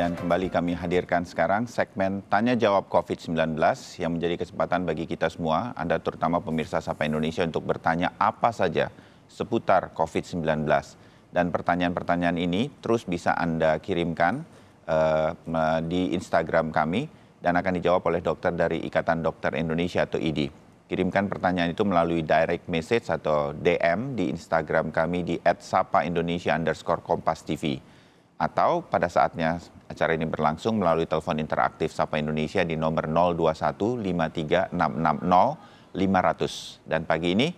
Dan kembali kami hadirkan sekarang segmen Tanya Jawab COVID-19 yang menjadi kesempatan bagi kita semua, Anda terutama pemirsa Sapa Indonesia untuk bertanya apa saja seputar COVID-19. Dan pertanyaan-pertanyaan ini terus bisa Anda kirimkan di Instagram kami dan akan dijawab oleh dokter dari Ikatan Dokter Indonesia atau IDI. Kirimkan pertanyaan itu melalui direct message atau DM di Instagram kami di @sapaindonesia_kompas.tv. Atau pada saatnya acara ini berlangsung melalui telepon interaktif Sapa Indonesia di nomor 021 53660 500. Dan pagi ini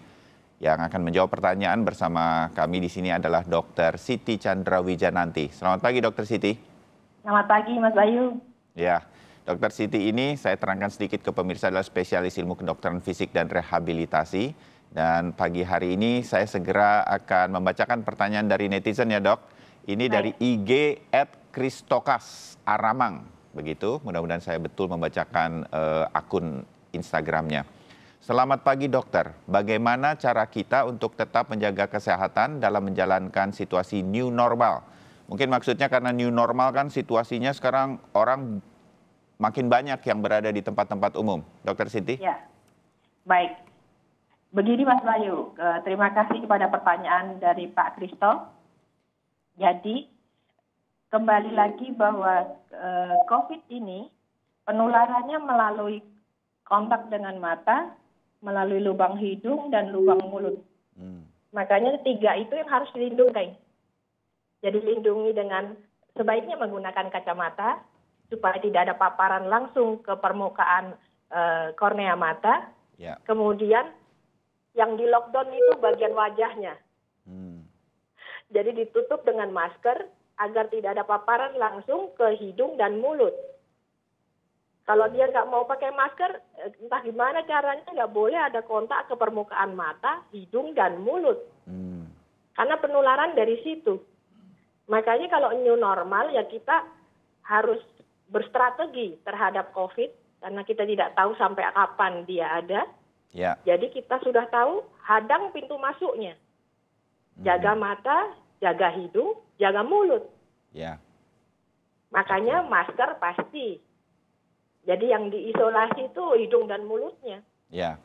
yang akan menjawab pertanyaan bersama kami di sini adalah Dr. Siti Chandra Wijananti. Selamat pagi Dr. Siti. Selamat pagi Mas Bayu. Ya, Dr. Siti ini saya terangkan sedikit ke pemirsa adalah spesialis ilmu kedokteran fisik dan rehabilitasi. Dan pagi hari ini saya segera akan membacakan pertanyaan dari netizen ya dok. Ini dari IG @Kristokas Aramang, begitu. Mudah-mudahan saya betul membacakan akun Instagramnya. Selamat pagi dokter, bagaimana cara kita untuk tetap menjaga kesehatan dalam menjalankan situasi new normal? Mungkin maksudnya karena new normal kan situasinya sekarang orang makin banyak yang berada di tempat-tempat umum. Dokter Siti? Ya, baik. Begini Mas Bayu, terima kasih kepada pertanyaan dari Pak Kristo. Jadi, kembali lagi bahwa COVID ini penularannya melalui kontak dengan mata, melalui lubang hidung dan lubang mulut. Makanya 3 itu yang harus dilindungi. Jadi lindungi dengan sebaiknya menggunakan kacamata supaya tidak ada paparan langsung ke permukaan kornea mata. Ya. Kemudian yang di lockdown itu bagian wajahnya. Jadi ditutup dengan masker agar tidak ada paparan langsung ke hidung dan mulut. Kalau dia nggak mau pakai masker, entah gimana caranya nggak boleh ada kontak ke permukaan mata, hidung dan mulut. Karena penularan dari situ. Makanya kalau new normal ya kita harus berstrategi terhadap COVID karena kita tidak tahu sampai kapan dia ada. Ya. Jadi kita sudah tahu hadang pintu masuknya. Jaga mata, jaga hidung, jaga mulut. Ya. Makanya masker pasti. Jadi yang diisolasi itu hidung dan mulutnya. Ya.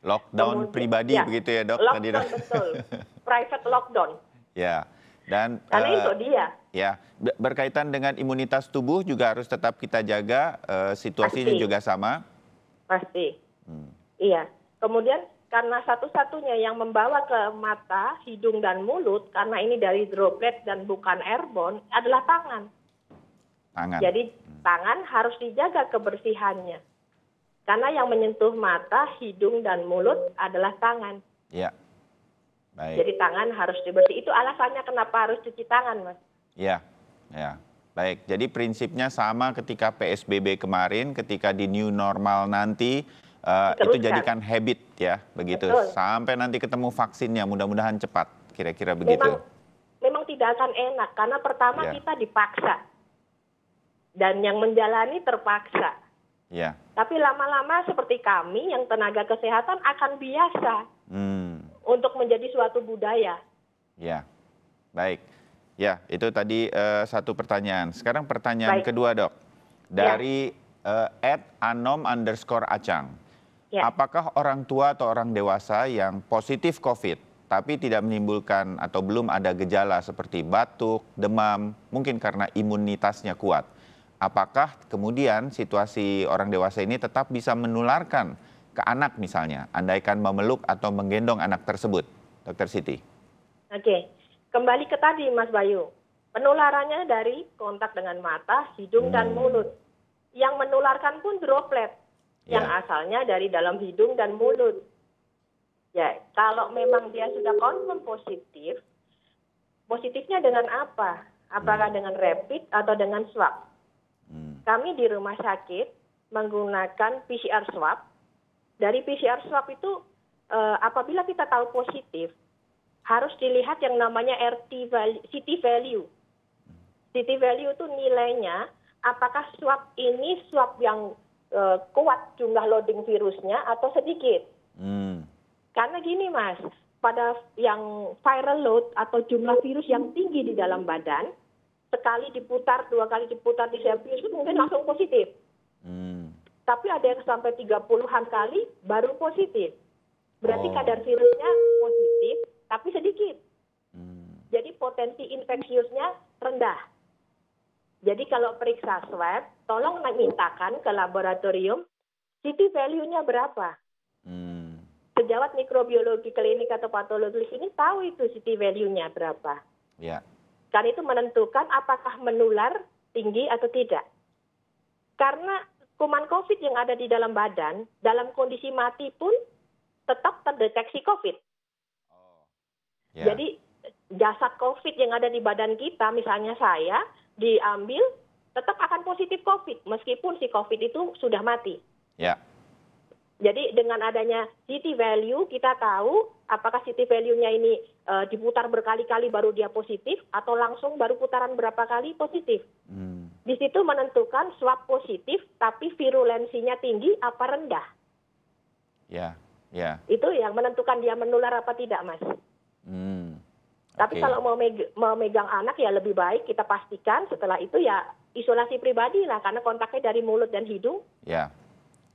Lockdown pribadi ya, begitu ya dok? Lockdown tadi, betul. Private lockdown. Ya. Dan karena itu dia. Ya, berkaitan dengan imunitas tubuh juga harus tetap kita jaga. Situasinya pasti. Juga sama. Pasti. Iya. Kemudian karena satu-satunya yang membawa ke mata, hidung, dan mulut, karena ini dari droplet dan bukan airborne, adalah tangan. Jadi tangan harus dijaga kebersihannya. Karena yang menyentuh mata, hidung, dan mulut adalah tangan. Ya. Baik. Jadi tangan harus dibersih. Itu alasannya kenapa harus cuci tangan, Mas. Ya, ya. Baik, jadi prinsipnya sama ketika PSBB kemarin, ketika di new normal nanti, itu jadikan habit ya, begitu. Betul. Sampai nanti ketemu vaksinnya, mudah-mudahan cepat, kira-kira begitu. Memang tidak akan enak, karena pertama kita dipaksa. Dan yang menjalani terpaksa. Ya. Tapi lama-lama seperti kami, yang tenaga kesehatan akan biasa. Untuk menjadi suatu budaya. Ya, baik. Ya, itu tadi satu pertanyaan. Sekarang pertanyaan kedua dok. Dari @anom_acang. Ya. Apakah orang tua atau orang dewasa yang positif COVID tapi tidak menimbulkan atau belum ada gejala seperti batuk, demam, mungkin karena imunitasnya kuat. Apakah kemudian situasi orang dewasa ini tetap bisa menularkan ke anak misalnya, andaikan memeluk atau menggendong anak tersebut, Dr. Siti? Oke, kembali ke tadi Mas Bayu. Penularannya dari kontak dengan mata, hidung, dan mulut. Yang menularkan pun droplet. Yang asalnya dari dalam hidung dan mulut. Ya, kalau memang dia sudah confirm positif, positifnya dengan apa? Apakah dengan rapid atau dengan swab? Kami di rumah sakit menggunakan PCR swab. Dari PCR swab itu, apabila kita tahu positif, harus dilihat yang namanya CT value. CT value itu nilainya, apakah swab ini swab yang kuat jumlah loading virusnya atau sedikit. Karena gini Mas, pada yang viral load atau jumlah virus yang tinggi di dalam badan, sekali diputar, 2 kali diputar di servius itu mungkin langsung positif. Tapi ada yang sampai 30-an kali baru positif. Berarti kadar virusnya positif, tapi sedikit. Jadi potensi infeksiusnya rendah. Jadi kalau periksa swab, tolong mintakan ke laboratorium, CT value-nya berapa. Sejawat mikrobiologi klinik atau patologis ini tahu itu CT value-nya berapa. Ya. Karena itu menentukan apakah menular tinggi atau tidak. Karena kuman COVID yang ada di dalam badan, dalam kondisi mati pun tetap terdeteksi COVID. Jadi jasad COVID yang ada di badan kita, misalnya saya, diambil, tetap akan positif COVID, meskipun si COVID itu sudah mati. Ya. Jadi dengan adanya CT value, kita tahu apakah CT value-nya ini diputar berkali-kali baru dia positif, atau langsung baru putaran berapa kali positif. Di situ menentukan swab positif, tapi virulensinya tinggi apa rendah. Ya, ya. Itu yang menentukan dia menular apa tidak, Mas. Tapi kalau mau megang anak ya lebih baik kita pastikan setelah itu ya isolasi pribadi lah, karena kontaknya dari mulut dan hidung. Ya,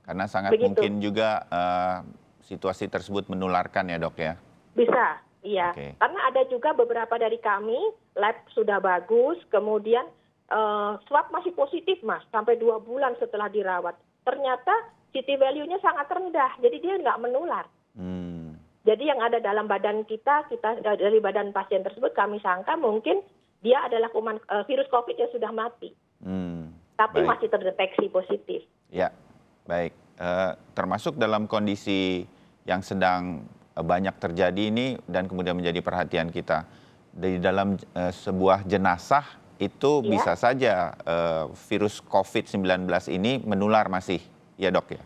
karena sangat Begitu. mungkin juga situasi tersebut menularkan ya dok ya? Bisa, iya. Oke. Karena ada juga beberapa dari kami, lab sudah bagus, kemudian swab masih positif, Mas, sampai 2 bulan setelah dirawat. Ternyata CT value-nya sangat rendah, jadi dia nggak menular. Jadi yang ada dalam badan kita dari badan pasien tersebut kami sangka mungkin dia adalah kuman virus COVID yang sudah mati. Tapi Baik. masih terdeteksi positif. Ya, baik. Termasuk dalam kondisi yang sedang banyak terjadi ini dan kemudian menjadi perhatian kita. Di dalam sebuah jenazah itu bisa saja virus COVID-19 ini menular masih, ya dok ya?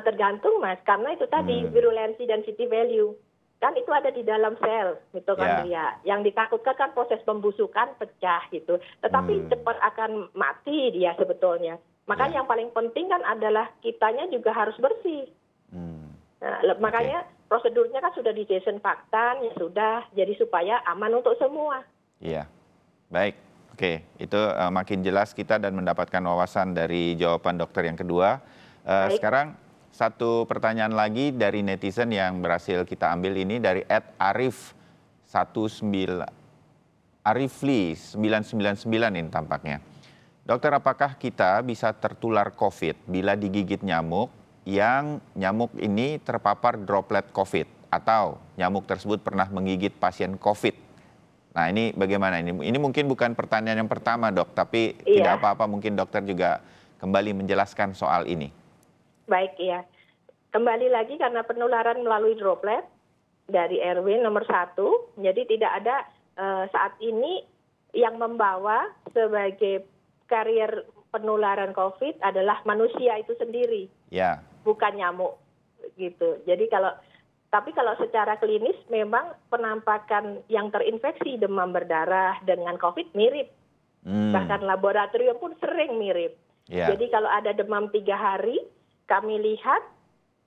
Tergantung, Mas, karena itu tadi virulensi dan CT value. Kan itu ada di dalam sel, mitokondria. Yang ditakutkan kan proses pembusukan pecah gitu. Tetapi cepat akan mati dia sebetulnya. Makanya yang paling penting kan adalah kitanya juga harus bersih. Nah, makanya prosedurnya kan sudah didesinfektan, ya sudah, jadi supaya aman untuk semua. Iya, baik. Oke, itu makin jelas kita dan mendapatkan wawasan dari jawaban dokter yang kedua. Sekarang satu pertanyaan lagi dari netizen yang berhasil kita ambil ini dari @arifli999 ini tampaknya. Dokter, apakah kita bisa tertular COVID bila digigit nyamuk yang nyamuk ini terpapar droplet COVID atau nyamuk tersebut pernah menggigit pasien COVID? Nah, ini bagaimana? Ini mungkin bukan pertanyaan yang pertama, dok, tapi tidak apa-apa mungkin dokter juga kembali menjelaskan soal ini. Baik, ya. Kembali lagi karena penularan melalui droplet dari RW nomor 1, jadi tidak ada saat ini yang membawa sebagai karier penularan COVID adalah manusia itu sendiri, bukan nyamuk, gitu. Jadi tapi kalau secara klinis memang penampakan yang terinfeksi demam berdarah dengan COVID mirip, bahkan laboratorium pun sering mirip. Jadi kalau ada demam 3 hari, kami lihat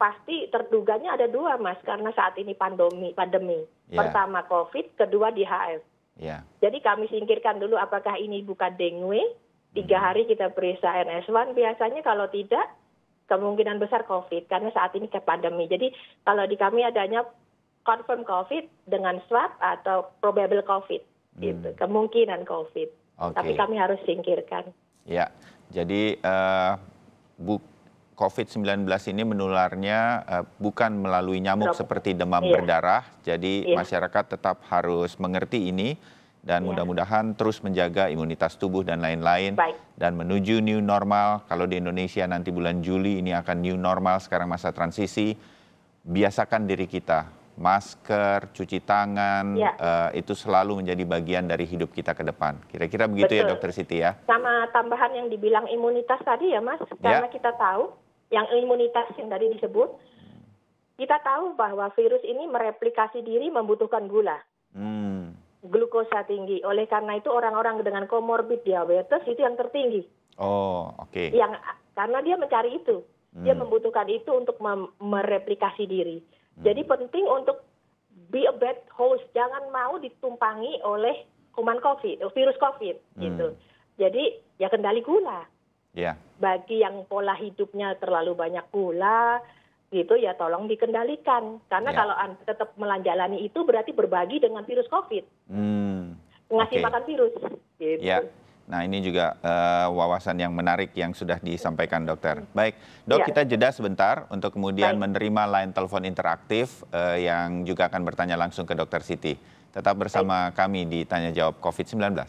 pasti terduganya ada 2, Mas, karena saat ini pandemi. Pertama COVID, kedua DHF. Jadi kami singkirkan dulu apakah ini bukan dengue. 3 hari kita periksa NS1, biasanya kalau tidak kemungkinan besar COVID karena saat ini ke pandemi. Jadi kalau di kami adanya confirm COVID dengan swab atau probable COVID, gitu, kemungkinan COVID. Tapi kami harus singkirkan. Ya, jadi COVID-19 ini menularnya bukan melalui nyamuk seperti demam berdarah, jadi masyarakat tetap harus mengerti ini dan mudah-mudahan terus menjaga imunitas tubuh dan lain-lain. Dan menuju new normal, kalau di Indonesia nanti bulan Juli ini akan new normal, sekarang masa transisi, biasakan diri kita, masker, cuci tangan, itu selalu menjadi bagian dari hidup kita ke depan. Kira-kira begitu. Betul. Ya Dokter Siti ya? Sama tambahan yang dibilang imunitas tadi ya Mas, karena kita tahu, yang imunitas yang tadi disebut, kita tahu bahwa virus ini mereplikasi diri membutuhkan gula, glukosa tinggi. Oleh karena itu orang-orang dengan komorbid diabetes itu yang tertinggi. Karena dia mencari itu, dia membutuhkan itu untuk mereplikasi diri. Jadi penting untuk be a bad host, jangan mau ditumpangi oleh kuman COVID, virus COVID gitu. Jadi ya kendali gula. Ya. Bagi yang pola hidupnya terlalu banyak gula gitu ya tolong dikendalikan. Karena kalau Anda tetap menjalani itu berarti berbagi dengan virus COVID. Ngasih makan virus gitu. Ya. Nah, ini juga wawasan yang menarik yang sudah disampaikan dokter. Baik, dok, kita jeda sebentar untuk kemudian menerima line telepon interaktif yang juga akan bertanya langsung ke dokter Siti. Tetap bersama kami di Tanya Jawab COVID-19.